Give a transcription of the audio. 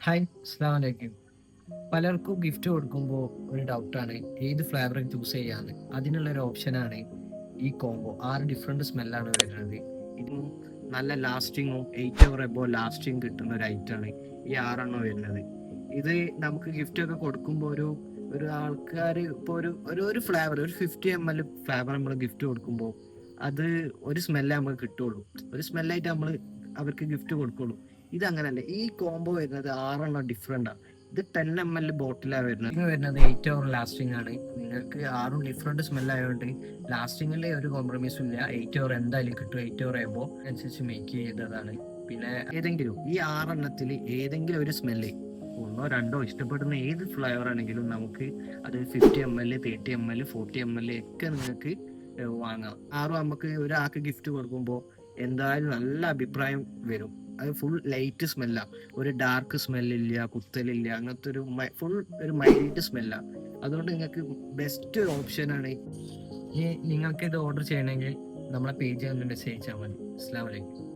Hi, അസ്സലാമു അലൈക്കും. പലർക്കും ഗിഫ്റ്റ് കൊടുക്കുമ്പോൾ ഒരു ഡൗട്ടാണ് ഏത് ഫ്ലേവർ ചൂസ് ചെയ്യാന്ന്. അതിനുള്ള ഒരു ഓപ്ഷനാണ് ഈ കോംബോ. 6 ഡിഫറെന്റ് സ്മെല്ലാണ് വരുന്നത്. ഇതും നല്ല ലാസ്റ്റിങ്ങും 8 hour എബോ ലാസ്റ്റിംഗ് കിട്ടുന്ന ഒരു ഐറ്റാണ് ഈ 6 വരുന്നത്. ഇത് നമുക്ക് ഗിഫ്റ്റ് ഒക്കെ കൊടുക്കുമ്പോൾ ഒരു ആൾക്കാർ ഇപ്പോൾ ഒരു ഫ്ലേവർ ഒരു 50 ml ഫ്ലേവർ നമ്മൾ ഗിഫ്റ്റ് കൊടുക്കുമ്പോൾ അത് ഒരു സ്മെല്ലേ നമുക്ക് കിട്ടുള്ളൂ. ഒരു സ്മെല്ലായിട്ട് നമ്മൾ അവർക്ക് ഗിഫ്റ്റ് കൊടുക്കുള്ളൂ. ഇത് അങ്ങനല്ല. ഈ കോംബോ വരുന്നത് 6 ഡിഫറെന്റ് ആണ്. ഇത് 10 ml ബോട്ടിലാണ് വരുന്നത്. ഇത് വരുന്നത് 8 hour ലാസ്റ്റിംഗ് ആണ്. നിങ്ങൾക്ക് 6 ഡിഫറെന്റ് സ്മെൽ ആയതുകൊണ്ട് ലാസ്റ്റിംഗിൽ ഒരു കോംപ്രമൈസും ഇല്ല. 8 hour എന്തായാലും കിട്ടും. 8 hour എബോ അനുസരിച്ച് മേക്ക് ചെയ്തതാണ്. പിന്നെ ഏതെങ്കിലും ഈ 6 ഏതെങ്കിലും ഒരു സ്മെല്ല് ഒന്നോ രണ്ടോ ഇഷ്ടപ്പെടുന്ന ഏത് ഫ്ലേവർ ആണെങ്കിലും നമുക്ക് അത് 50 ml 30 ml 40 ml ഒക്കെ നിങ്ങൾക്ക് വാങ്ങാം. നമുക്ക് ഒരാൾക്ക് ഗിഫ്റ്റ് കൊടുക്കുമ്പോൾ എന്തായാലും നല്ല അഭിപ്രായം വരും. അത് ഫുൾ ലൈറ്റ് സ്മെല്ലാ, ഒരു ഡാർക്ക് സ്മെല്ലില്ല, കുത്തലില്ല, അങ്ങനത്തെ ഫുൾ ഒരു മൈൽഡ് സ്മെല്ലാ. അതുകൊണ്ട് നിങ്ങൾക്ക് ബെസ്റ്റ് ഒരു ഓപ്ഷനാണ്. നിങ്ങൾക്ക് ഇത് ഓർഡർ ചെയ്യണമെങ്കിൽ നമ്മളെ പേജ് ഒന്ന് മെസ്സേജ് അയച്ചാൽ മതി. അസ്സലാമു അലൈക്കും.